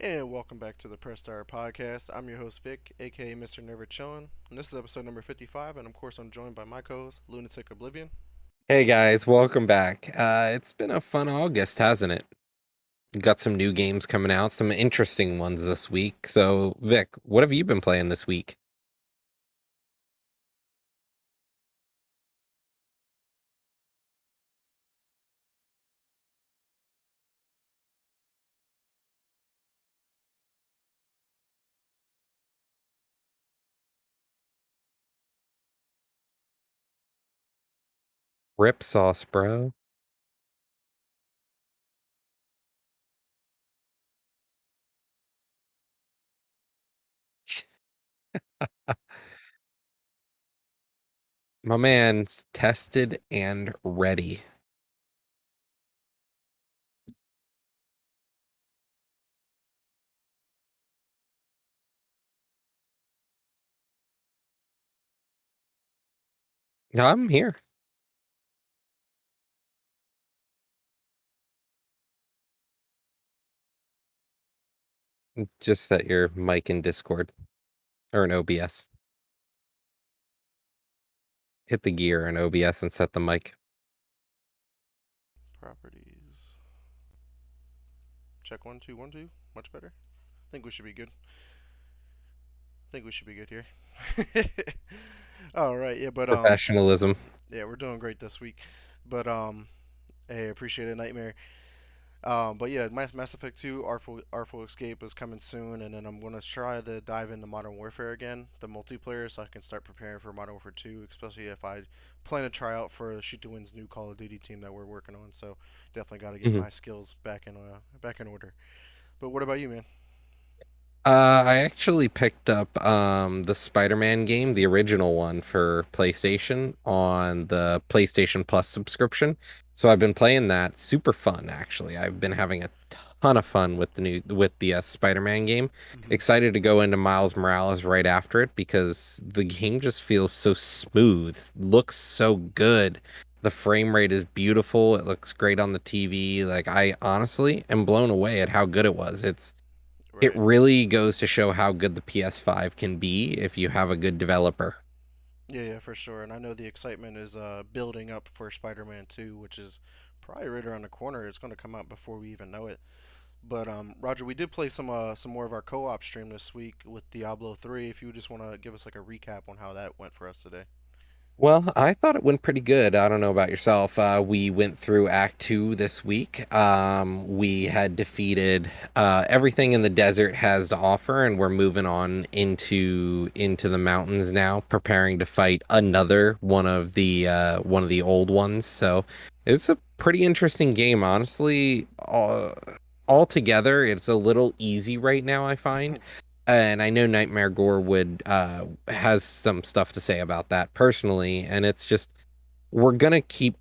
And welcome back to the Press Star Podcast. I'm your host Vic, aka Mr. Never Chillin', and this is episode number 55. And of course, I'm joined by my co-host Lunatic Oblivion. Hey guys, welcome back. It's been a fun August, hasn't it? Got some new games coming out, some interesting ones this week. So, Vic, what have you been playing this week? Rip sauce, bro. My man's tested and ready. I'm here. Just set your mic in Discord or in OBS. Hit the gear in OBS and set the mic. Properties. Check 1 2 1 2. Much better. Think we should be good. Think we should be good here. All right, yeah, but Professionalism. yeah, we're doing great this week. But hey, appreciate it, Nightmare. But yeah, Mass Effect 2 Artful Escape is coming soon, and then I'm gonna try to dive into Modern Warfare again, the multiplayer, so I can start preparing for Modern Warfare 2, especially if I plan to try out for Shoot to Win's new Call of Duty team that we're working on. So definitely got to get Mhm. my skills back in order. But what about you, man? I actually picked up the Spider-Man game, the original one for PlayStation on the PlayStation Plus subscription. So I've been playing that. Super fun, actually. I've been having a ton of fun with the Spider-Man game. Hmm. Excited to go into Miles Morales right after it because the game just feels so smooth, looks so good. The frame rate is beautiful. It looks great on the TV. Like I honestly am blown away at how good it was. It Right. really goes to show how good the PS5 can be if you have a good developer. Yeah, yeah, for sure. And I know the excitement is building up for Spider-Man 2, which is probably right around the corner. It's going to come out before we even know it. But Roger, we did play some more of our co-op stream this week with Diablo 3. If you just want to give us like a recap on how that went for us today. Well, I thought it went pretty good. I don't know about yourself. We went through Act 2 this week. We had defeated everything in the desert has to offer, and we're moving on into the mountains now, preparing to fight another one of the old ones. So it's a pretty interesting game, honestly. Altogether, it's a little easy right now, I find. And I know Nightmare Gore would has some stuff to say about that personally, and it's just we're gonna keep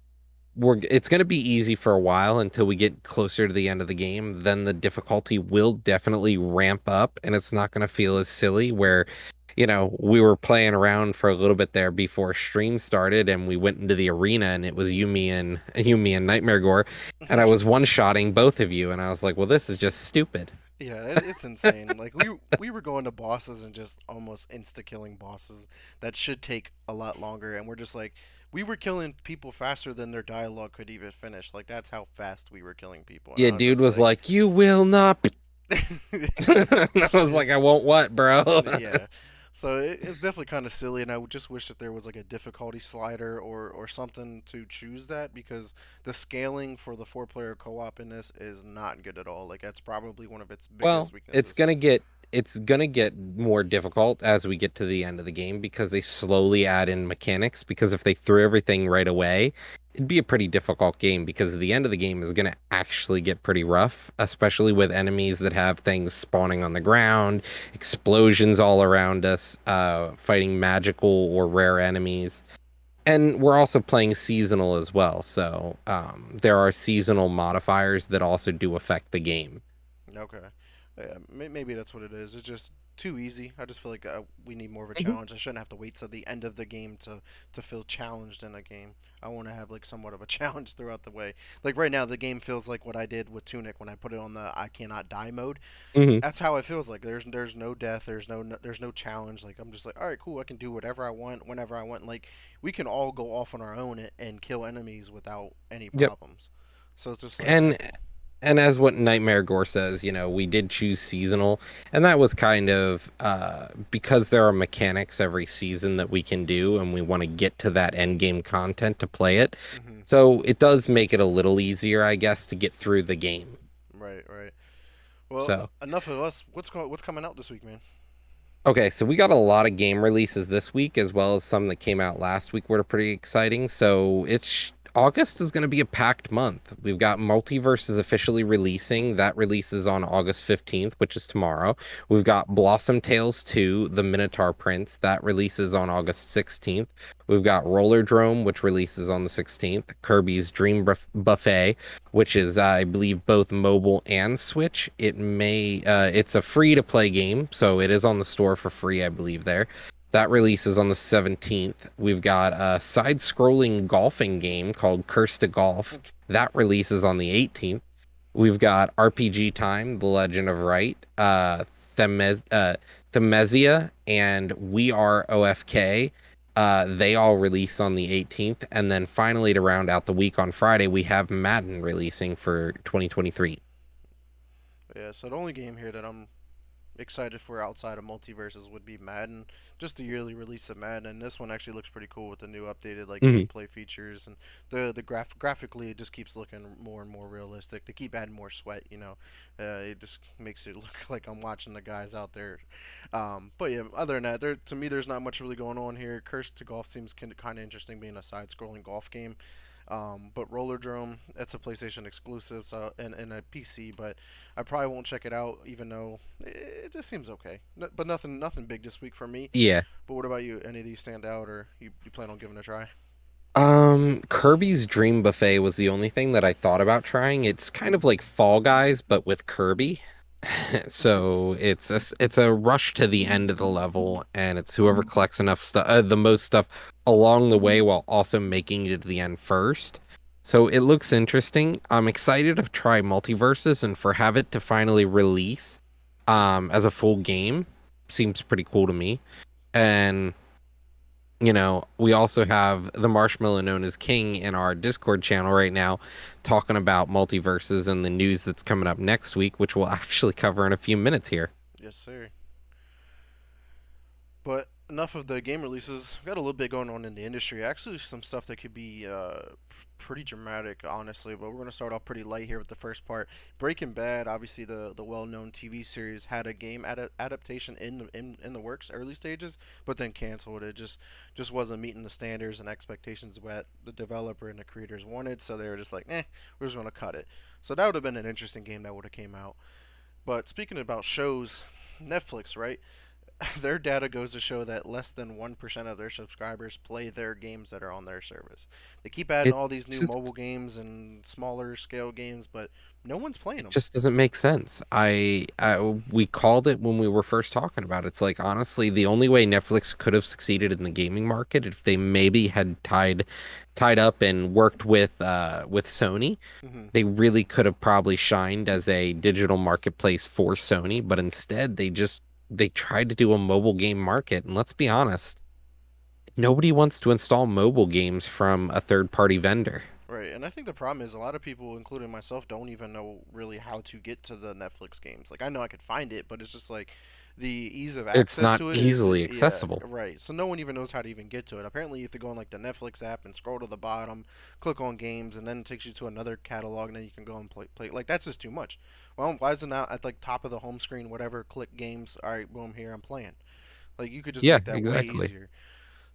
we're it's gonna be easy for a while until we get closer to the end of the game. Then the difficulty will definitely ramp up, and it's not gonna feel as silly where, we were playing around for a little bit there before stream started, and we went into the arena, and it was you, me, and Nightmare Gore, and I was one-shotting both of you, and I was like, well, this is just stupid. Yeah, it's insane. Like we were going to bosses and just almost insta killing bosses that should take a lot longer, and we're just like we were killing people faster than their dialogue could even finish. Like that's how fast we were killing people, and Yeah, I was dude just was like, like, "You will not." And I was like, "I won't what, bro?" yeah. So it's definitely kind of silly, and I would just wish that there was like a difficulty slider or something to choose that because the scaling for the four-player co-op in this is not good at all. Like that's probably one of its Well, biggest it's weaknesses. gonna get it's gonna get more difficult as we get to the end of the game because they slowly add in mechanics. Because if they threw everything right away, it'd be a pretty difficult game because the end of the game is gonna actually get pretty rough, especially with enemies that have things spawning on the ground, explosions all around us, fighting magical or rare enemies. And we're also playing seasonal as well, so there are seasonal modifiers that also do affect the game. Okay. Yeah, maybe that's what it is. It's just too easy. I just feel like we need more of a Mhm. challenge. I shouldn't have to wait till the end of the game to feel challenged in a game. I want to have like somewhat of a challenge throughout the way. Like right now, the game feels like what I did with Tunic when I put it on the I cannot die mode. Mhm. That's how it feels like. There's no death. There's no challenge. Like I'm just like, all right, cool. I can do whatever I want whenever I want. Like we can all go off on our own and kill enemies without any Yep. problems. So it's just like, And and as what Nightmare Gore says, we did choose seasonal, and that was kind of because there are mechanics every season that we can do, and we want to get to that end game content to play it. hmm So it does make it a little easier, I guess, to get through the game. right, right. Well, So, enough of us. What's coming out this week, man? okay, so we got a lot of game releases this week, as well as some that came out last week, were pretty exciting. So August is going to be a packed month. We've got MultiVersus officially releasing. That releases on August 15th, which is tomorrow. We've got Blossom Tales 2, The Minotaur Prince. That releases on August 16th. We've got Roller Drome, which releases on the 16th. Kirby's Dream Buffet, which is, I believe, both mobile and Switch. It's a free to play game, so it is on the store for free, I believe, there. That releases on the 17th. We've got a side scrolling golfing game called Curse to Golf. That releases on the 18th. We've got RPG Time, The Legend of Right, Themezia, and We Are OFK. They all release on the 18th. And then finally, to round out the week on Friday, we have Madden releasing for 2023. Yeah, so the only game here that I'm excited for outside of multiverses would be Madden. Just the yearly release of Madden, and this one actually looks pretty cool with the new updated like Mhm. gameplay features and graphically it just keeps looking more and more realistic. They keep adding more sweat, it just makes it look like I'm watching the guys out there. But yeah, other than that, to me there's not much really going on here. Curse to Golf seems kind of interesting, being a side-scrolling golf game. But Roller Drome, it's a PlayStation exclusive, so and a PC. But I probably won't check it out, even though it just seems okay. But nothing big this week for me. Yeah. But what about you? Any of these stand out, or you plan on giving it a try? Kirby's Dream Buffet was the only thing that I thought about trying. It's kind of like Fall Guys, but with Kirby. So it's a rush to the end of the level, and it's whoever collects enough stuff, the most stuff along the way, while also making it to the end first. So it looks interesting. I'm excited to try Multiverses and for have it to finally release, as a full game. Seems pretty cool to me. And we also have the Marshmallow known as King in our Discord channel right now, talking about multiverses and the news that's coming up next week, which we'll actually cover in a few minutes here. Yes, sir. But enough of the game releases. We got a little bit going on in the industry. Actually, some stuff that could be pretty dramatic, honestly. But we're gonna start off pretty light here with the first part. Breaking Bad, obviously the well-known TV series, had a game adaptation in the works, early stages, but then canceled. It just wasn't meeting the standards and expectations that the developer and the creators wanted. So they were just like, we're just gonna cut it. So that would have been an interesting game that would have came out. But speaking about shows, Netflix, right? Their data goes to show that less than 1% of their subscribers play their games that are on their service. They keep adding It all these new just mobile games and smaller scale games, but no one's playing it them. just doesn't make sense. We called it when we were first talking about it. It's like, honestly, the only way Netflix could have succeeded in the gaming market if they maybe had tied up and worked with Sony. hmm They really could have probably shined as a digital marketplace for Sony, but instead they tried to do a mobile game market. And let's be honest, nobody wants to install mobile games from a third party vendor. Right, and I think the problem is a lot of people, including myself, don't even know really how to get to the Netflix games. Like I know I could find it, but it's just like the ease of It's access not to it is, easily yeah, accessible. right. So no one even knows how to even get to it. Apparently, you have to go on like the Netflix app and scroll to the bottom, click on games, and then it takes you to another catalog, and then you can go and play. Like that's just too much. Well, why is it not at like top of the home screen, whatever? Click games. All right, boom, here I'm playing. Like you could just Yeah, make that way exactly. easier.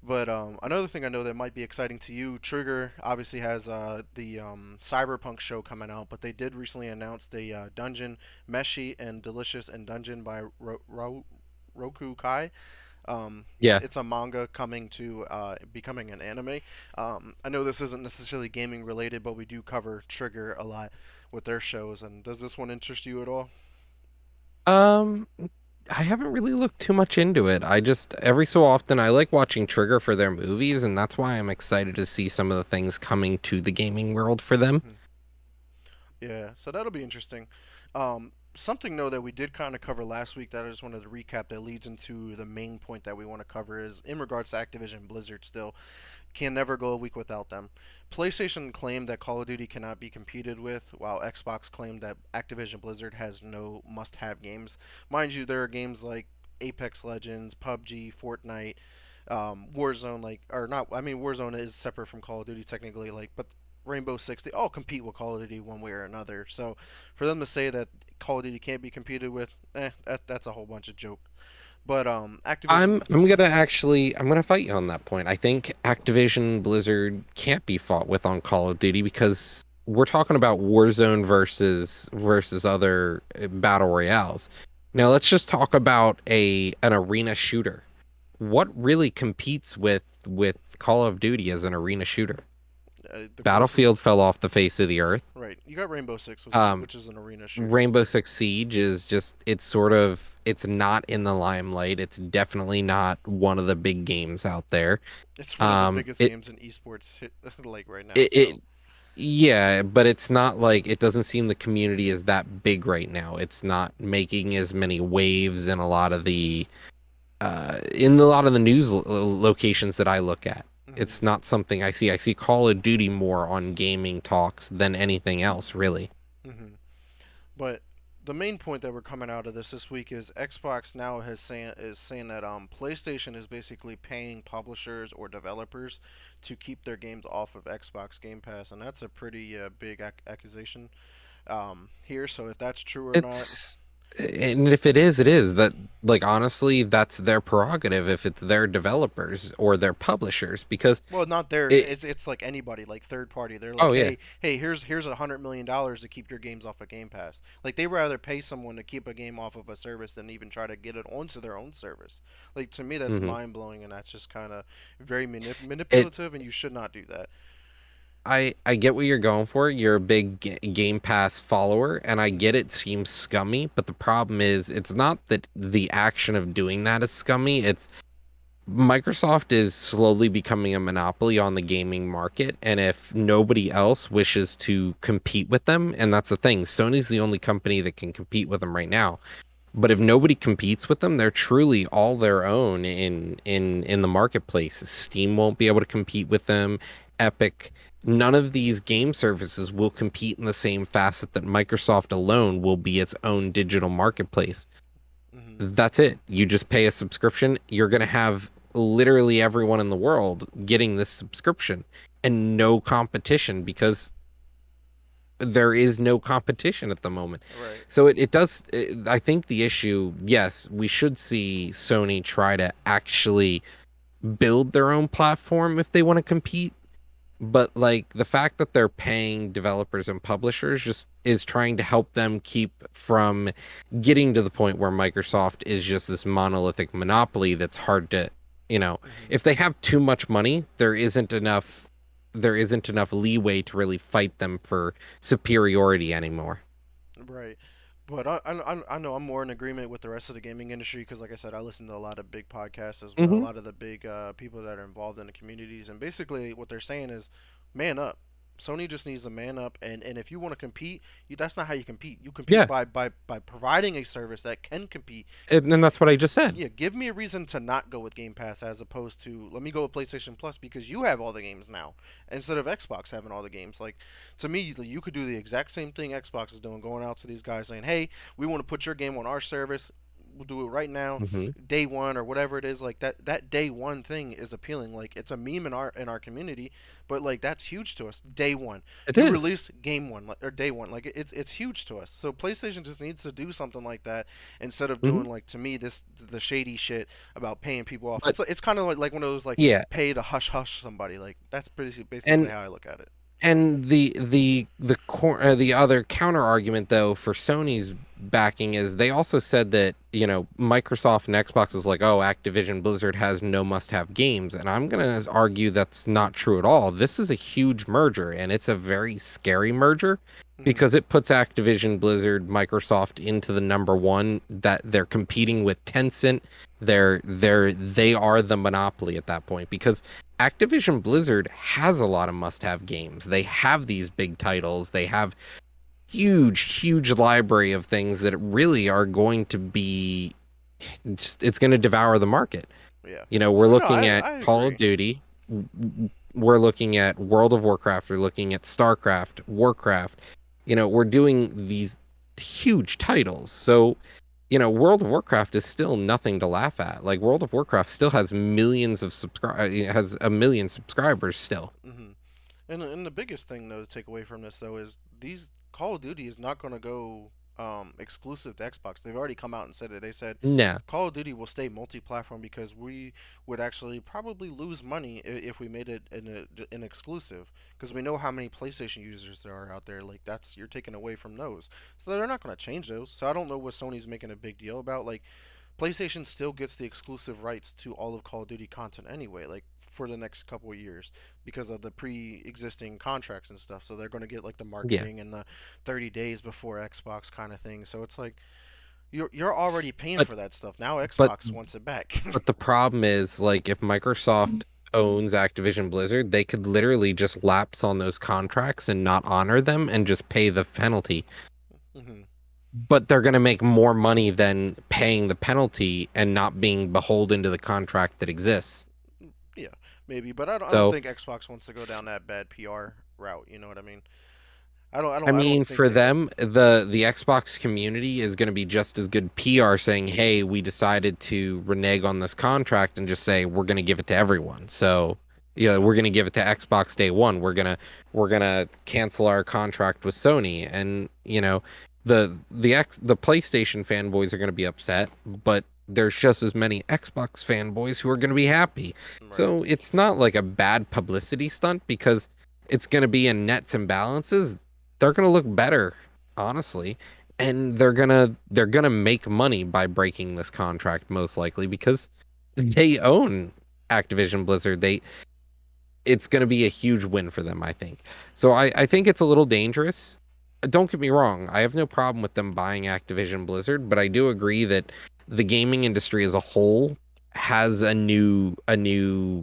But another thing I know that might be exciting to you, Trigger obviously has the Cyberpunk show coming out, but they did recently announce the Dungeon Meshi and Delicious and Dungeon by Roku Kai. Yeah. It's a manga coming to becoming an anime. I know this isn't necessarily gaming related, but we do cover Trigger a lot with their shows. And does this one interest you at all? Um, I haven't really looked too much into it. I just every so often I like watching Trigger for their movies, and that's why I'm excited to see some of the things coming to the gaming world for them. Hmm. Yeah, so that'll be interesting. Something though that we did kind of cover last week that I just wanted to recap that leads into the main point that we want to cover is in regards to Activision Blizzard. Still can never go a week without them. PlayStation claimed that Call of Duty cannot be competed with, while Xbox claimed that Activision Blizzard has no must-have games. Mind you, there are games like Apex Legends, PUBG, Fortnite, Warzone, like or not. I mean, Warzone is separate from Call of Duty technically, like, but Rainbow Six, they all compete with Call of Duty one way or another. So for them to say that Call of Duty can't be competed with, that's a whole bunch of joke. But Activision, I'm gonna fight you on that point. I think Activision Blizzard can't be fought with on Call of Duty because we're talking about Warzone versus other battle royales. Now let's just talk about a an arena shooter. What really competes with Call of Duty as an arena shooter? the closest, Battlefield fell off the face of the earth. right? You got Rainbow Six, Um, which is an arena shooter. Rainbow Six Siege is just it's not in the limelight. It's definitely not one of the big games out there. It's one of the Um, biggest it games in esports like right now. it, So. it yeah, but it's not like it doesn't seem the community is that big right now. It's not making as many waves in a lot of the news locations that I look at. Hmm. It's not something I see. I see Call of Duty more on gaming talks than anything else, really. Hmm. But the main point that we're coming out of this week is Xbox now is saying that PlayStation is basically paying publishers or developers to keep their games off of Xbox Game Pass, and that's a pretty big accusation here. So if that's true or not, It's and if it is, it is that like honestly, that's their prerogative if it's their developers or their publishers because well, not theirs. it It's like anybody, like third party. They're oh like, yeah. hey, here's $100 million to keep your games off of Game Pass. Like they rather pay someone to keep a game off of a service than even try to get it onto their own service. Like to me, that's hmm mind blowing, and that's just kind of very It manipulative, and you should not do that. I get what you're going for. You're a big Game Pass follower, and I get Hmm. it seems scummy, but the problem is it's not that the action of doing that is scummy. It's Microsoft is slowly becoming a monopoly on the gaming market, and if nobody else wishes to compete with them, and that's the thing, Sony's the only company that can compete with them right now. But if nobody competes with them, they're truly all their own in the marketplace. Steam won't be able to compete with them. Epic, none of these game services will compete in the same facet that Microsoft alone will be its own digital marketplace. Hmm. That's it. You just pay a subscription. You're going to have literally everyone in the world getting this subscription and no competition because there is no competition at the moment. Right. So I think the issue, yes, we should see Sony try to actually build their own platform if they want to compete. But like the fact that they're paying developers and publishers just is trying to help them keep from getting to the point where Microsoft is just this monolithic monopoly that's hard to, you know, Hmm. if they have too much money, there isn't enough leeway to really fight them for superiority anymore. Right. But I know I'm more in agreement with the rest of the gaming industry because, like I said, I listen to a lot of big podcasts as well, a Hmm. lot of the big people that are involved in the communities, and basically what they're saying is, man up. Sony just needs to man up, and if you want to compete, that's not how you compete. You compete Yeah, by providing a service that can compete. and that's what I just said. Yeah, give me a reason to not go with Game Pass as opposed to let me go with PlayStation Plus because you have all the games now instead of Xbox having all the games. Like to me, you could do the exact same thing Xbox is doing, going out to these guys saying, "Hey, we want to put your game on our service. We'll do it right now, Hmm. day one or whatever it is." Like that day one thing is appealing. Like it's a meme in our community, but like that's huge to us. Day one, It you is. release game one or day one. Like it's huge to us. So PlayStation just needs to do something like that instead of Hmm. doing like to me this the shady shit about paying people off. But It's kind of like one of those like yeah, pay to hush hush somebody. Like that's basically and how I look at it. the other counter argument though for Sony's backing is they also said that Microsoft and Xbox is like, oh, Activision Blizzard has no must-have games, and I'm gonna argue that's not true at all. This is a huge merger, and it's a very scary merger Hmm. because it puts Activision, Blizzard, Microsoft into the number one that they're competing with Tencent. They are the monopoly at that point because Activision Blizzard has a lot of must-have games. They have these big titles. They have huge library of things that really are going to be it's going to devour the market. Yeah. You know, we're Oh no, looking at I Call of agree. Duty, we're looking at World of Warcraft, we're looking at StarCraft, Warcraft. You know, we're doing these huge titles. So, you know, World of Warcraft is still nothing to laugh at. Like World of Warcraft still has millions of has a million subscribers still. Hmm. And the biggest thing though to take away from this though is these Call of Duty is not gonna go exclusive to Xbox. They've already come out and said it. They said No. Call of Duty will stay multi-platform because we would actually probably lose money if we made it an exclusive because we know how many PlayStation users there are out there. Like that's you're taking away from those, so they're not gonna change those. So I don't know what Sony's making a big deal about. Like PlayStation still gets the exclusive rights to all of Call of Duty content anyway, like for the next couple of years because of the pre-existing contracts and stuff. So they're going to get like the Yeah. marketing and the 30 days before Xbox kind of thing. So it's like you're already paying But for that stuff. Now but Xbox wants it back. but the problem is like if Microsoft owns Activision Blizzard, they could literally just lapse on those contracts and not honor them and just pay the penalty. Hmm. But they're going to make more money than paying the penalty and not being beholden to the contract that exists. Yeah, maybe, but I don't So, think Xbox wants to go down that bad PR route. You know what I mean? I I mean, don't think for they. them, the Xbox community is going to be just as good PR saying, "Hey, we decided to renege on this contract and just say we're going to give it to everyone." So, yeah, we're going to give it to Xbox day one. We're gonna cancel our contract with Sony, and you know, the PlayStation fanboys are going to be upset, but there's just as many Xbox fanboys who are going to be happy. Right. So it's not like a bad publicity stunt because it's going to be in nets and balances. They're gonna look better, honestly, and they're gonna make money by breaking this contract most likely because they own Activision Blizzard. It's gonna be a huge win for them, I think. So I think it's a little dangerous. Don't get me wrong, I have no problem with them buying Activision Blizzard, but I do agree that the gaming industry as a whole has a new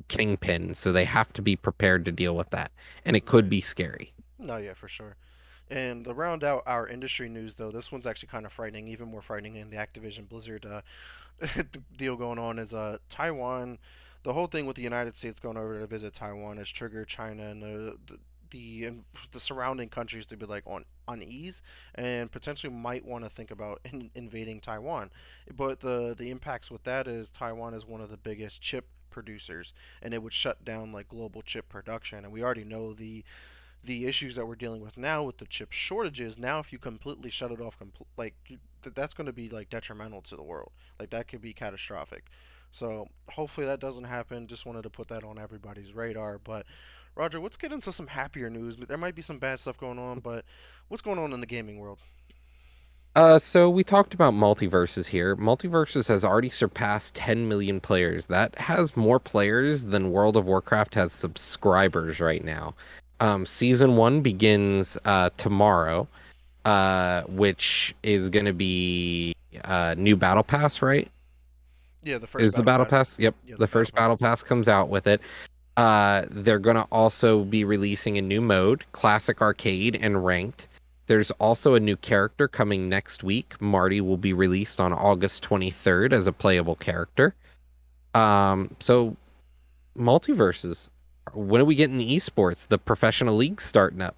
kingpin, so they have to be prepared to deal with that, and it could Right. be scary. No, yeah, for sure. And to round out our industry news, though, this one's actually kind of frightening, even more frightening than the Activision Blizzard deal going on. Is Taiwan? The whole thing with the United States going over to visit Taiwan has triggered China and the surrounding countries to be like on unease and potentially might want to think about invading Taiwan. But the impacts with that is Taiwan is one of the biggest chip producers, and it would shut down like global chip production. And we already know the issues that we're dealing with now with the chip shortages. Now if you completely shut it off, that's going to be like detrimental to the world. Like that could be catastrophic. So hopefully that doesn't happen. Just wanted to put that on everybody's radar. But Roger, let's get into some happier news. There might be some bad stuff going on, but what's going on in the gaming world? So we talked about MultiVersus here. MultiVersus has already surpassed 10 million players. That has more players than World of Warcraft has subscribers right now. Season one begins tomorrow, which is going to be new battle pass, right? Yeah, the first Is the battle battle pass. pass? Yep, Yeah, the the battle first pass. battle pass comes out with it. They're gonna also be releasing a new mode, Classic Arcade and Ranked. There's also a new character coming next week. Marty will be released on August 23rd as a playable character. So multiverses. When are we getting esports? The professional leagues starting up.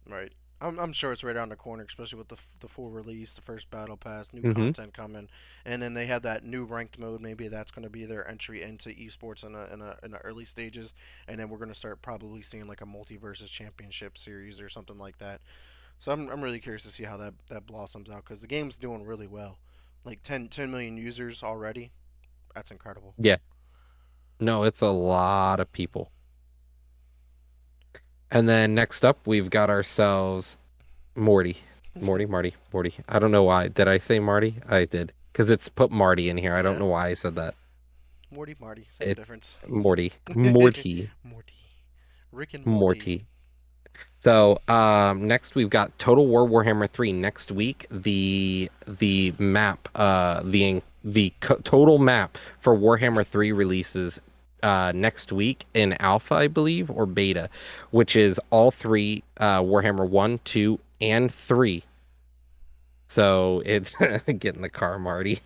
Right. I'm sure it's right around the corner, especially with the full release, the first battle pass, new Hmm. content coming, and then they have that new ranked mode. Maybe that's going to be their entry into esports in the early stages, and then we're going to start probably seeing like a multi-versus championship series or something like that. So I'm really curious to see how that blossoms out because the game's doing really well, like 10 million users already. That's incredible. Yeah. No, it's a lot of people. And then next up, we've got ourselves Morty. Morty. I don't know why. Did I say Marty? I did. Because it's put Marty in here. I don't Yeah, know why I said that. Marty, same It's difference. Morty. Morty. Morty, Rick and Morty. Morty. So next we've got Total War Warhammer 3 next week. The map total map for Warhammer 3 releases next week in alpha, I believe, or beta, which is all three Warhammer 1, 2, and 3. So it's get in the car, Marty.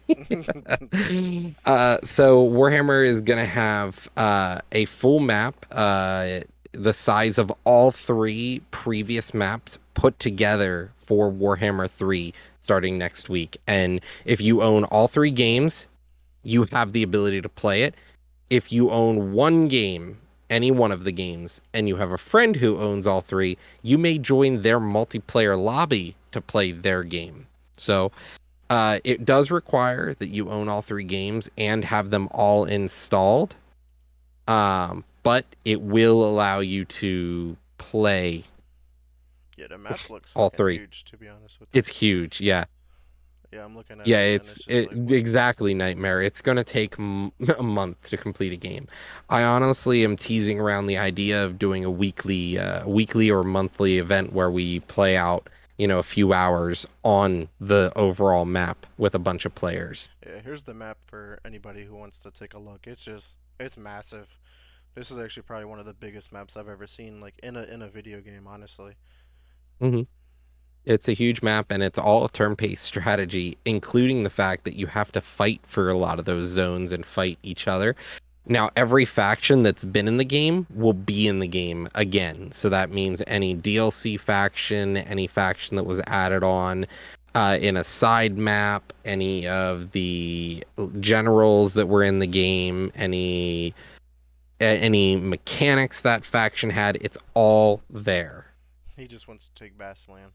So Warhammer is gonna have a full map, the size of all three previous maps put together for Warhammer 3 starting next week. And if you own all three games, you have the ability to play it. If you own one game, any one of the games, and you have a friend who owns all three, you may join their multiplayer lobby to play their game. So it does require that you own all three games and have them all installed. But it will allow you to play Yeah, the map looks all fucking three. huge, to be honest with you. It's huge. Yeah. Yeah, I'm looking at Yeah, it, and it's just like, what? exactly Nightmare. It's going to take a month to complete a game. I honestly am teasing around the idea of doing a weekly or monthly event where we play out, a few hours on the overall map with a bunch of players. Yeah, here's the map for anybody who wants to take a look. It's massive. This is actually probably one of the biggest maps I've ever seen, like in a video game, honestly. hmm It's a huge map and it's all turn-based strategy, including the fact that you have to fight for a lot of those zones and fight each other. Now, every faction that's been in the game will be in the game again. So that means any DLC faction, any faction that was added on in a side map, any of the generals that were in the game, any mechanics that faction had, it's all there. He just wants to take Bassland.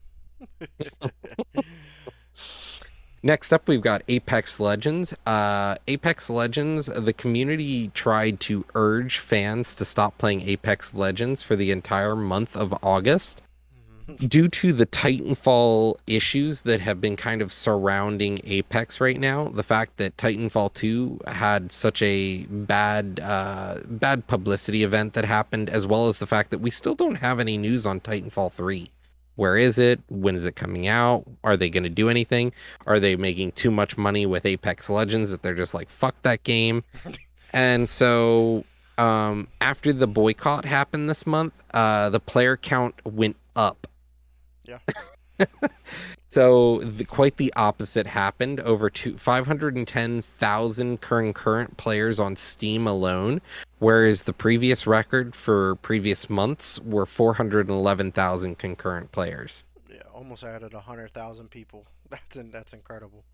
Next up, we've got Apex Legends. Apex Legends, the community tried to urge fans to stop playing Apex Legends for the entire month of August due to the Titanfall issues that have been kind of surrounding Apex right now. The fact that Titanfall 2 had such a bad publicity event that happened, as well as the fact that we still don't have any news on Titanfall 3. Where is it? When is it coming out? Are they going to do anything? Are they making too much money with Apex Legends that they're just like, fuck that game? And so after the boycott happened this month, the player count went up. Yeah. So quite the opposite happened. Over 510,000 current players on Steam alone, whereas the previous record for previous months were 411,000 concurrent players. Yeah, almost added 100,000 people. That's incredible.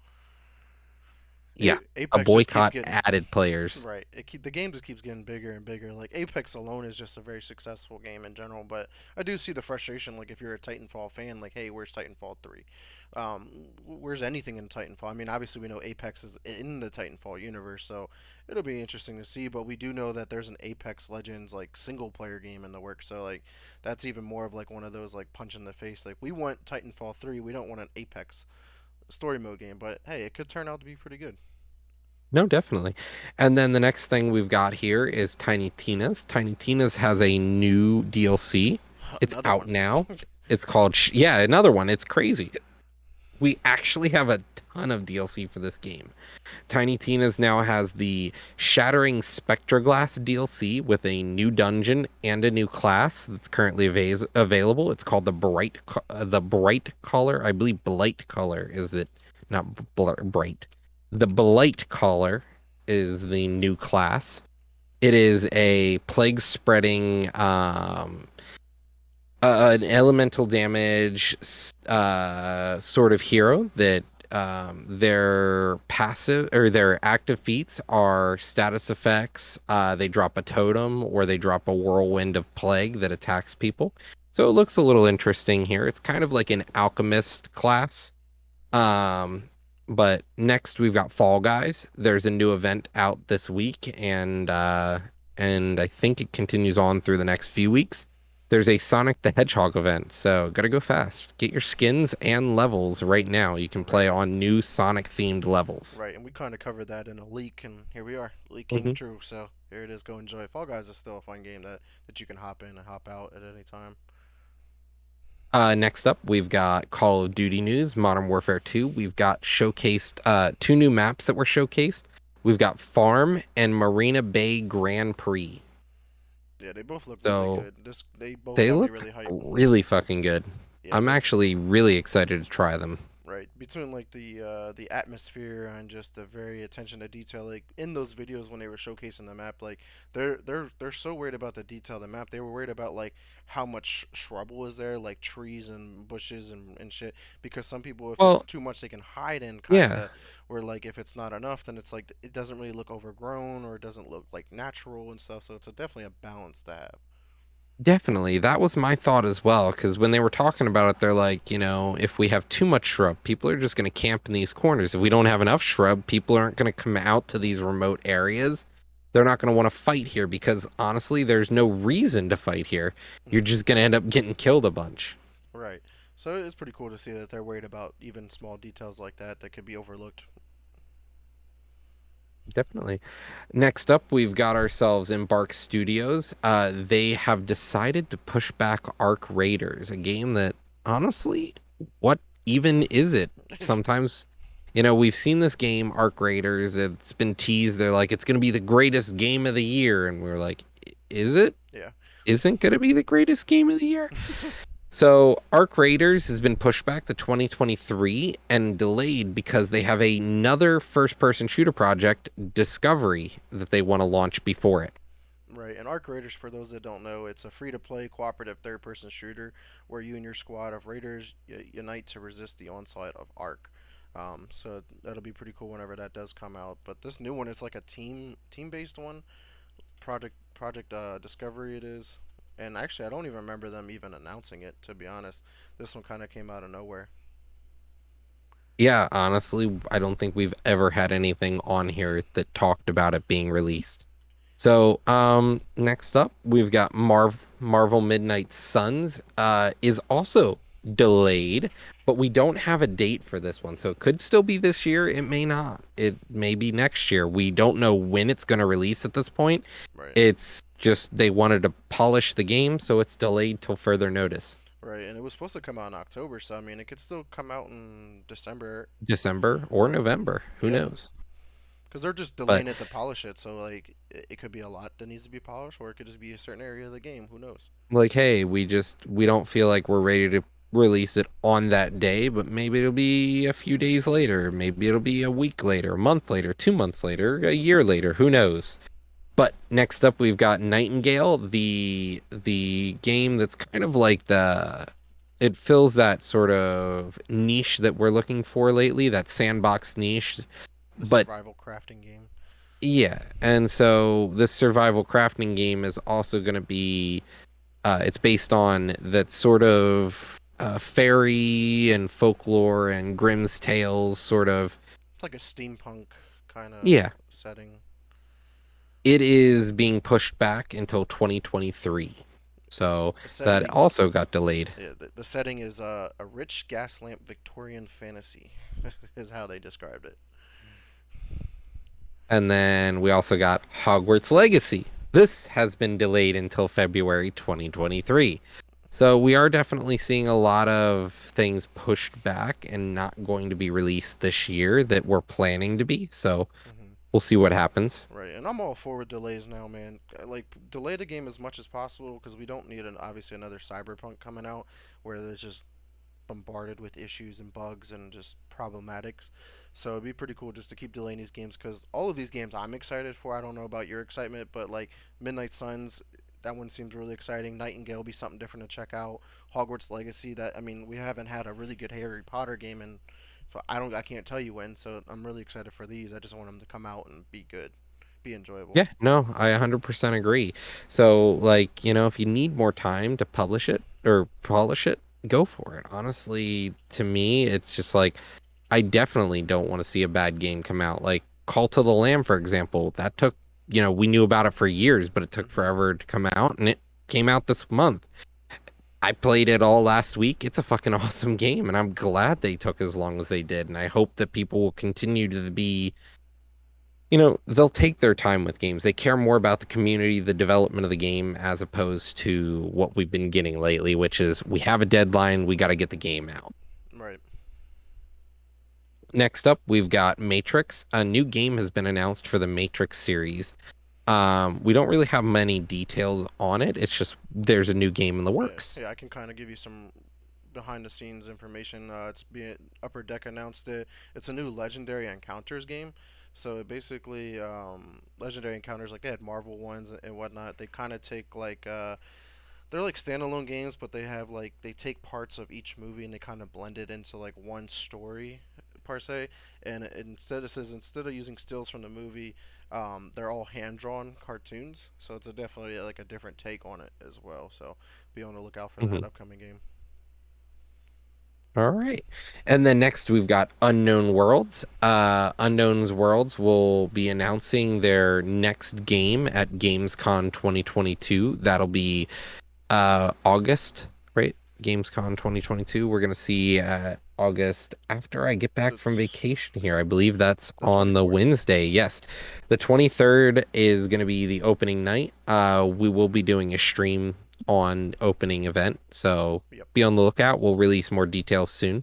Yeah, a Apex just keeps boycott getting added players. right. The game just keeps getting bigger and bigger. Like Apex alone is just a very successful game in general, but I do see the frustration. Like if you're a Titanfall fan, like hey, where's Titanfall 3? Where's anything in Titanfall? I mean, obviously we know Apex is in the Titanfall universe, so it'll be interesting to see. But we do know that there's an Apex Legends like single player game in the works, so like that's even more of like one of those like punch in the face. Like we want Titanfall 3, we don't want an Apex story mode game, but hey, it could turn out to be pretty good. No, definitely. And then the next thing we've got here is Tiny Tina's. Tiny Tina's has a new DLC. It's Another out one. now. It's called, yeah, another one. It's crazy. We actually have a ton of DLC for this game. Tiny Tina's now has the Shattering Spectroglass DLC with a new dungeon and a new class that's currently available. It's called the Bright Color. I believe Blight Color is it, not Bright. The Blight Collar is the new class. It is a plague spreading an elemental damage sort of hero that their passive or their active feats are status effects. They drop a totem or they drop a whirlwind of plague that attacks people. So it looks a little interesting here. It's kind of like an alchemist class. Um, but next we've got Fall Guys. There's a new event out this week, and I think it continues on through the next few weeks. There's a Sonic the Hedgehog event, so gotta go fast. Get your skins and levels right now. You can play Right. on new Sonic themed levels. Right, and we kind of covered that in a leak, and here we are. Leak came hmm true, so here it is. Go enjoy it. Fall Guys is still a fun game that you can hop in and hop out at any time. Next up, we've got Call of Duty news, Modern Warfare 2. We've got showcased two new maps that were showcased. We've got Farm and Marina Bay Grand Prix. Yeah, they both look really So good. They both they got me look really hyped. really fucking good. Yeah, I'm actually really excited to try them. right between like the atmosphere and just the very attention to detail, like in those videos when they were showcasing the map, like they're so worried about the detail of the map. They were worried about like how much shrub was there, like trees and bushes and shit, because some people, if it's Well, too much, they can hide in, kind yeah, of, where like if it's not enough, then it's like it doesn't really look overgrown or it doesn't look like natural and stuff. So it's definitely a balance to have. definitely. That was my thought as well. Because when they were talking about it, they're like, if we have too much shrub, people are just going to camp in these corners. If we don't have enough shrub, people aren't going to come out to these remote areas. They're not going to want to fight here because honestly, there's no reason to fight here. You're Hmm. just going to end up getting killed a bunch. Right. So it's pretty cool to see that they're worried about even small details like that that could be overlooked. Definitely. Next up, we've got ourselves Embark Studios. They have decided to push back Arc Raiders, a game that, honestly, what even is it? Sometimes, we've seen this game, Arc Raiders. It's been teased. They're like, it's going to be the greatest game of the year. And we're like, is it? Yeah. Isn't going to be the greatest game of the year? So Arc Raiders has been pushed back to 2023 and delayed because they have another first-person shooter project, Discovery, that they want to launch before it. Right, and Arc Raiders, for those that don't know, it's a free-to-play cooperative third-person shooter where you and your squad of raiders unite to resist the onslaught of Arc. So that'll be pretty cool whenever that does come out. But this new one is like a team-based one. Project Discovery it is. And actually, I don't even remember them even announcing it. To be honest, this one kind of came out of nowhere. Yeah, honestly, I don't think we've ever had anything on here that talked about it being released. So, next up, we've got Marvel Midnight Suns, is also delayed, but we don't have a date for this one. So it could still be this year. It may not. It may be next year. We don't know when it's going to release at this point. Right. It's just they wanted to polish the game, so it's delayed till further notice. Right, and it was supposed to come out in October, so I mean, it could still come out in December December or or November, who yeah, knows? because they're just But delaying it to polish it. So like, it could be a lot that needs to be polished, or it could just be a certain area of the game. Who knows? like, hey, we don't feel like we're ready to release it on that day, but maybe it'll be a few days later, maybe it'll be a week later, a month later, 2 months later, a year later, who knows? But next up we've got Nightingale, the game that's kind of like the it fills that sort of niche that we're looking for lately, that sandbox niche. The But survival crafting game. yeah, and so this survival crafting game is also going to be it's based on that sort of fairy and folklore and Grimm's tales sort of. It's like a steampunk kind of Yeah, setting. it is being pushed back until 2023. So The that setting, also got delayed. yeah, the setting is a rich gas lamp Victorian fantasy, is how they described it. And then we also got Hogwarts Legacy. This has been delayed until February 2023. So we are definitely seeing a lot of things pushed back and not going to be released this year that we're planning to be. So Hmm. we'll see what happens. Right, and I'm all for with delays now, man. Like, delay the game as much as possible because we don't need obviously another Cyberpunk coming out where there's just bombarded with issues and bugs and just problematics. So it'd be pretty cool just to keep delaying these games because all of these games I'm excited for. I don't know about your excitement, but like Midnight Suns, that one seems really exciting. Nightingale will be something different to check out. Hogwarts Legacy, that I mean, we haven't had a really good Harry Potter game in. I can't tell you when. So I'm really excited for these. I just want them to come out and be good, be enjoyable. Yeah, no, I 100% agree. So, like, if you need more time to publish it or polish it, go for it. Honestly, to me, it's just like I definitely don't want to see a bad game come out. Like Call to the Lamb, for example, that took, we knew about it for years, but it took Hmm. forever to come out, and it came out this month. I played it all last week. It's a fucking awesome game, and I'm glad they took as long as they did. And I hope that people will continue to be They'll take their time with games. They care more about the community, the development of the game, as opposed to what we've been getting lately, which is we have a deadline, we got to get the game out. Right. Next up, we've got Matrix. A new game has been announced for the Matrix series. We don't really have many details on it. It's just there's a new game in the Yeah, works. yeah, I can kind of give you some behind the scenes information. It's being Upper Deck announced it. It's a new Legendary Encounters game. So basically, Legendary Encounters, like they had Marvel ones and whatnot. They kind of take like they're like standalone games, but they have like they take parts of each movie and they kind of blend it into like one story per se. And instead it says instead of using stills from the movie, they're all hand drawn cartoons. So it's definitely like a different take on it as well. So be on the lookout for that Mhm. upcoming game. All right. And then next we've got Unknown Worlds. Unknown's Worlds will be announcing their next game at Gamescom 2022. That'll be August, right? Gamescom 2022. We're gonna see August after I get back from It's vacation here. I believe that's the on the 24th. Wednesday. Yes. The 23rd is gonna be the opening night. We will be doing a stream on opening event, so Yep. be on the lookout. We'll release more details soon.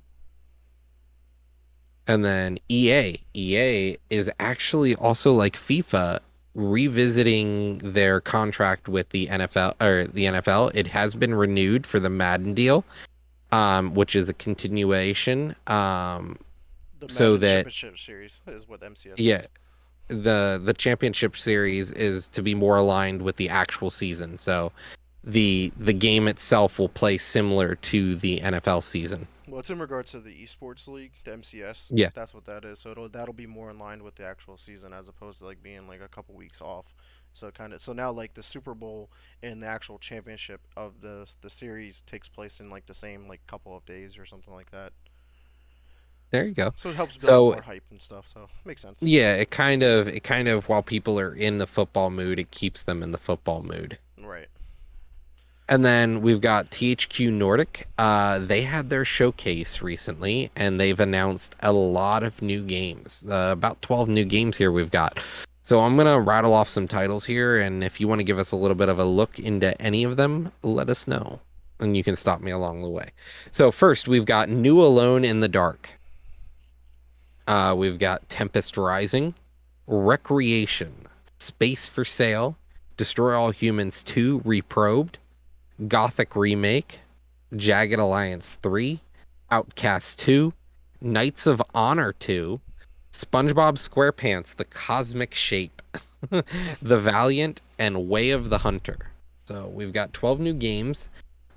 And then EA. EA is actually also like FIFA revisiting their contract with the NFL or the NFL. It has been renewed for the Madden deal, which is a continuation. The So Madden that Championship Series is what MCS yeah, is. the championship series is to be more aligned with the actual season. So the game itself will play similar to the NFL season. Well, it's in regards to the Esports League, the MCS. Yeah. That's what that is. So that'll be more in line with the actual season as opposed to like being like a couple weeks off. So now like the Super Bowl and the actual championship of the series takes place in like the same like couple of days or something like that. There you go. So it helps build So more hype and stuff. So makes sense. yeah, it kind of while people are in the football mood, it keeps them in the football mood. Right. And then we've got THQ Nordic. They had their showcase recently, and they've announced a lot of new games. About 12 new games here we've got. So I'm gonna rattle off some titles here, and if you want to give us a little bit of a look into any of them, let us know, and you can stop me along the way. So first, we've got New Alone in the Dark. We've got Tempest Rising, Recreation, Space for Sale, Destroy All Humans 2 Reprobed, Gothic Remake, Jagged Alliance 3, Outcast 2, Knights of Honor 2, SpongeBob SquarePants The Cosmic Shape, The Valiant, and Way of the Hunter. So we've got 12 new games.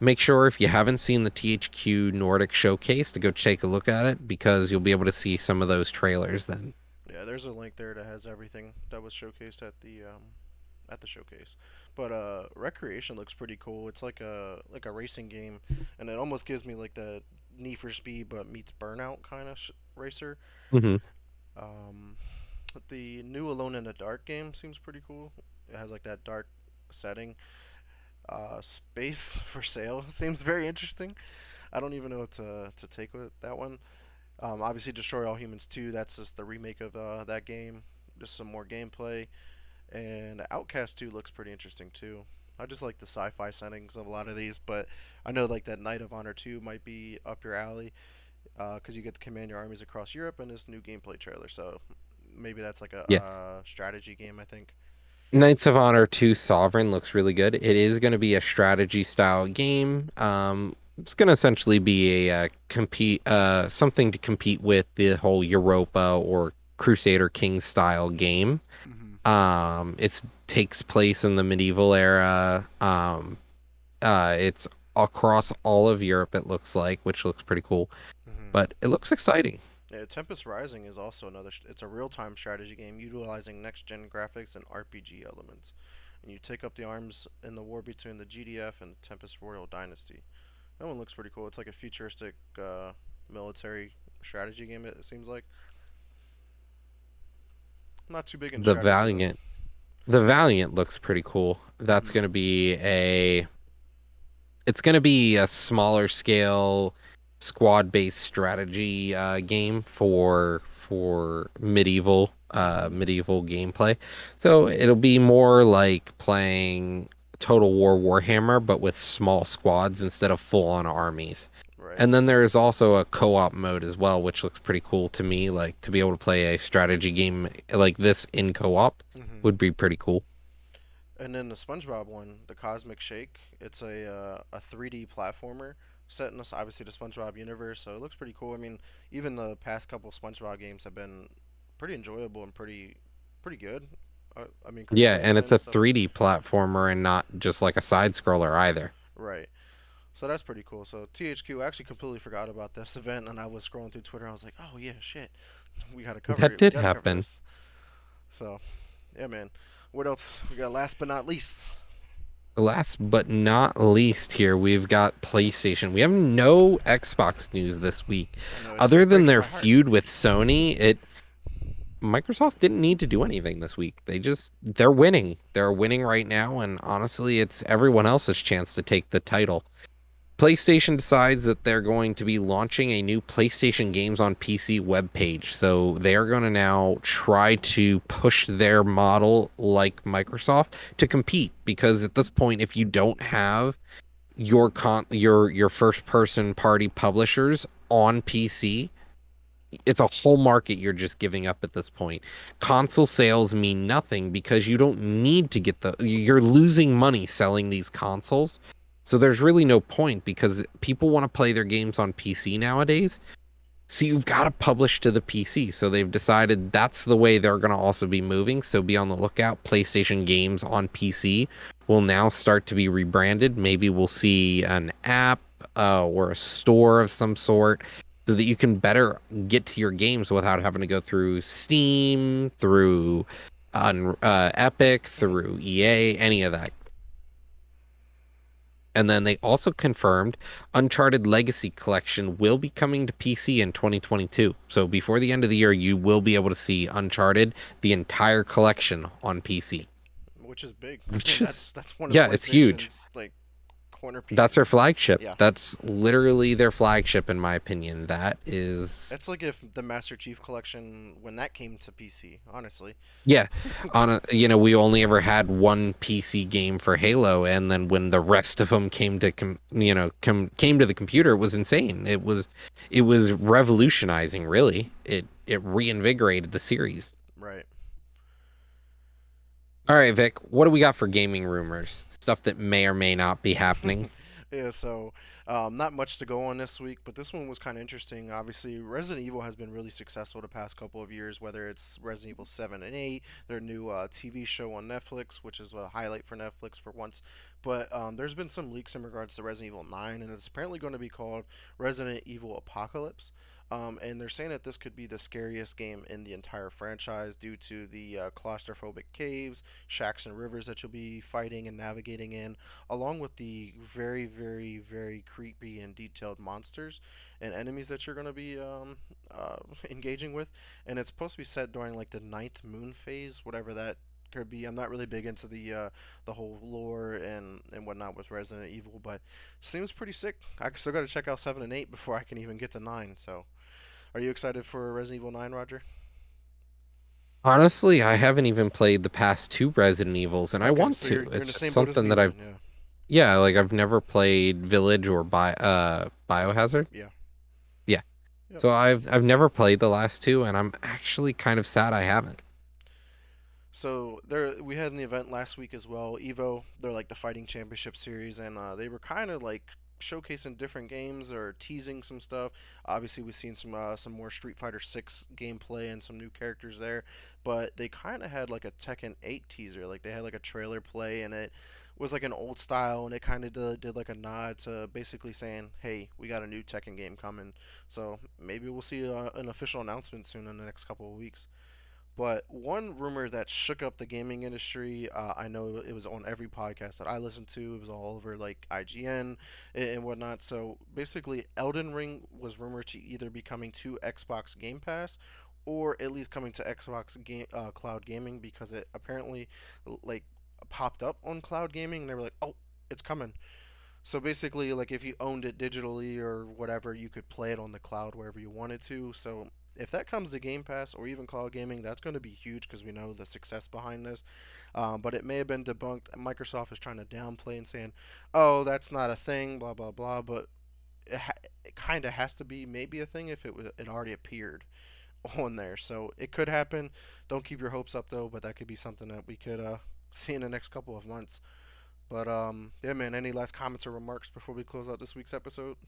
Make sure if you haven't seen the THQ Nordic showcase to go take a look at it because you'll be able to see some of those trailers then. Yeah, there's a link there that has everything that was showcased at the showcase. But Recreation looks pretty cool. It's like a racing game, and it almost gives me like the Need for Speed but meets Burnout kind of racer. Hmm. Um, the new Alone in the Dark game seems pretty cool. It has like that dark setting. Space for Sale seems very interesting. I don't even know what to take with that one. Obviously, Destroy All Humans 2. That's just the remake of that game. Just some more gameplay. And Outcast 2 looks pretty interesting too. I just like the sci-fi settings of a lot of these, but I know like that Knight of Honor 2 might be up your alley because you get to command your armies across Europe in this new gameplay trailer. So maybe that's like a Yeah. strategy game, I think. Knights of Honor 2 Sovereign looks really good. It is going to be a strategy style game. It's going to essentially be a compete something to compete with the whole Europa or Crusader Kings style game. Mm-hmm. It takes place in the medieval era. It's across all of Europe, it looks like, which looks pretty cool. Mm-hmm. But it looks exciting. Yeah, Tempest Rising is also another. It's a real-time strategy game utilizing next-gen graphics and RPG elements, and you take up the arms in the war between the GDF and Tempest Royal Dynasty. That one looks pretty cool. It's like a futuristic military strategy game. It seems like I'm not too big in The strategy though. Valiant, the Valiant looks pretty cool. That's Mm-hmm. going to be a It's going to be a smaller scale squad-based strategy game for Mm-hmm. medieval gameplay. So it'll be more like playing Total War Warhammer, but with small squads instead of full-on armies. Right. And then there's also a co-op mode as well, which looks pretty cool to me. Like to be able to play a strategy game like this in co-op Mm-hmm. would be pretty cool. And then the SpongeBob one, the Cosmic Shake, it's a 3D platformer set in this, obviously the SpongeBob universe, so it looks pretty cool. I mean, even the past couple SpongeBob games have been pretty enjoyable and pretty good. I mean, Yeah, comparing and it's them a and stuff. 3D platformer and not just like a side scroller either. Right. So that's pretty cool. So THQ, I actually completely forgot about this event, and I was scrolling through Twitter. I was like, oh yeah, shit, we gotta cover That it. We did gotta cover happen. this. So yeah, man. What else? We got last but not least. Last but not least, here we've got PlayStation. We have no Xbox news this week. I know Other it than breaks their my heart. feud with Sony, it Microsoft didn't need to do anything this week. They're winning. They're winning right now, and honestly, it's everyone else's chance to take the title. PlayStation decides that they're going to be launching a new PlayStation Games on PC webpage. So they are going to now try to push their model like Microsoft to compete because at this point if you don't have your first person party publishers on PC, it's a whole market you're just giving up at this point. Console sales mean nothing because you don't need to you're losing money selling these consoles. So there's really no point because people want to play their games on PC nowadays. So you've got to publish to the PC. So they've decided that's the way they're going to also be moving. So be on the lookout. PlayStation games on PC will now start to be rebranded. Maybe we'll see an app or a store of some sort so that you can better get to your games without having to go through Steam, through Epic, Hmm. through EA, any of that. And then they also confirmed Uncharted Legacy Collection will be coming to PC in 2022. So before the end of the year, you will be able to see Uncharted, the entire collection on PC, Which is big. I mean, which is, that's one of yeah, it's huge. PlayStation's like corner That's their pieces. flagship. Yeah, That's literally their flagship, in my opinion. That is, it's like if the Master Chief Collection when that came to PC. Honestly. yeah. We only ever had one PC game for Halo, and then when the rest of them came to, came to the computer, it was insane. It was revolutionizing, really. It reinvigorated the series. Right. All right, Vic, what do we got for gaming rumors? Stuff that may or may not be happening. Yeah, so not much to go on this week, but this one was kind of interesting. Obviously, Resident Evil has been really successful the past couple of years, whether it's Resident Evil 7 and 8, their new TV show on Netflix, which is a highlight for Netflix for once. But there's been some leaks in regards to Resident Evil 9, and it's apparently going to be called Resident Evil Apocalypse. And they're saying that this could be the scariest game in the entire franchise due to the claustrophobic caves, shacks, and rivers that you'll be fighting and navigating in, along with the very, very, very creepy and detailed monsters and enemies that you're going to be engaging with. And it's supposed to be set during like the ninth moon phase, whatever that could be. I'm not really big into the whole lore and whatnot with Resident Evil, but seems pretty sick. I still got to check out 7 and 8 before I can even get to 9. So, are you excited for Resident Evil 9, Roger? Honestly, I haven't even played the past two Resident Evils, and I Okay, want so you're to. you're in It's the just same boat as something me that then. Yeah. yeah, like I've never played Village or Biohazard. Yeah. Yeah. Yep. So I've never played the last two, and I'm actually kind of sad I haven't. So there, we had an event last week as well. Evo, they're like the fighting championship series, and they were kind of like showcasing different games or teasing some stuff. Obviously, we've seen some more Street Fighter 6 gameplay and some new characters there, but they kind of had like a Tekken 8 teaser. Like they had like a trailer play, and it was like an old style, and it kind of did like a nod to basically saying, "Hey, we got a new Tekken game coming." So maybe we'll see an official announcement soon in the next couple of weeks. But one rumor that shook up the gaming industry, I know it was on every podcast that I listened to. It was all over like IGN and whatnot. So basically, Elden Ring was rumored to either be coming to Xbox Game Pass or at least coming to Xbox Cloud Gaming because it apparently like popped up on Cloud Gaming and they were like, "Oh, it's coming." So basically, like if you owned it digitally or whatever, you could play it on the cloud wherever you wanted to. So if that comes to Game Pass or even cloud gaming, that's going to be huge because we know the success behind this. But it may have been debunked. Microsoft is trying to downplay and saying, "Oh, that's not a thing," blah blah blah. But it kind of has to be maybe a thing if it already appeared on there. So it could happen. Don't keep your hopes up though, but that could be something that we could see in the next couple of months. But yeah, man. Any last comments or remarks before we close out this week's episode?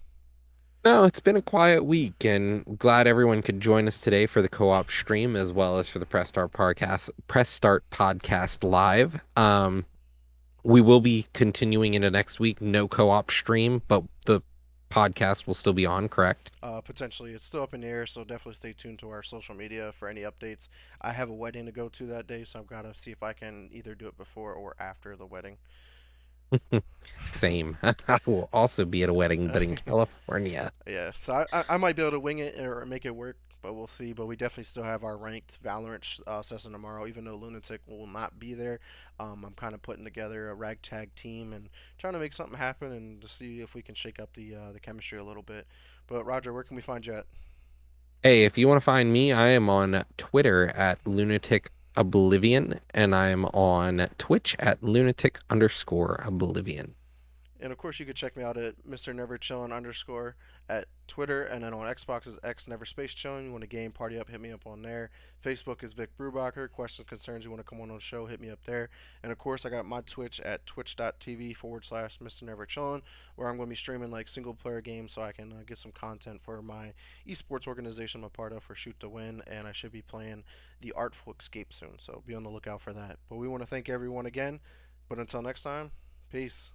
No, it's been a quiet week, and glad everyone could join us today for the co-op stream as well as for the Press Start podcast live. We will be continuing into next week. No co-op stream, but the podcast will still be on, correct? Potentially, it's still up in the air, so definitely stay tuned to our social media for any updates. I have a wedding to go to that day, so I've got to see if I can either do it before or after the wedding. Same. I will also be at a wedding, but in California. Yeah, so I might be able to wing it or make it work, but we'll see. But we definitely still have our ranked Valorant session tomorrow, even though Lunatic will not be there. I'm kind of putting together a ragtag team and trying to make something happen and to see if we can shake up the chemistry a little bit. But Roger, where can we find you at? Hey, if you want to find me, I am on Twitter at Lunatic Oblivion, and I'm on Twitch at Lunatic_Oblivion. And of course, you could check me out at Mr. Never Chillin underscore at Twitter, and then on Xbox is X Never Space Chillin. You want a game party up, hit me up on there. Facebook is Vic Brubacher. Questions, concerns, you want to come on the show, hit me up there. And of course, I got my Twitch at twitch.tv/ Mr. Never Chillin, where I'm going to be streaming like single player games so I can get some content for my esports organization I'm a part of for Shoot to Win. And I should be playing the Artful Escape soon, so be on the lookout for that. But we want to thank everyone again. But until next time, peace.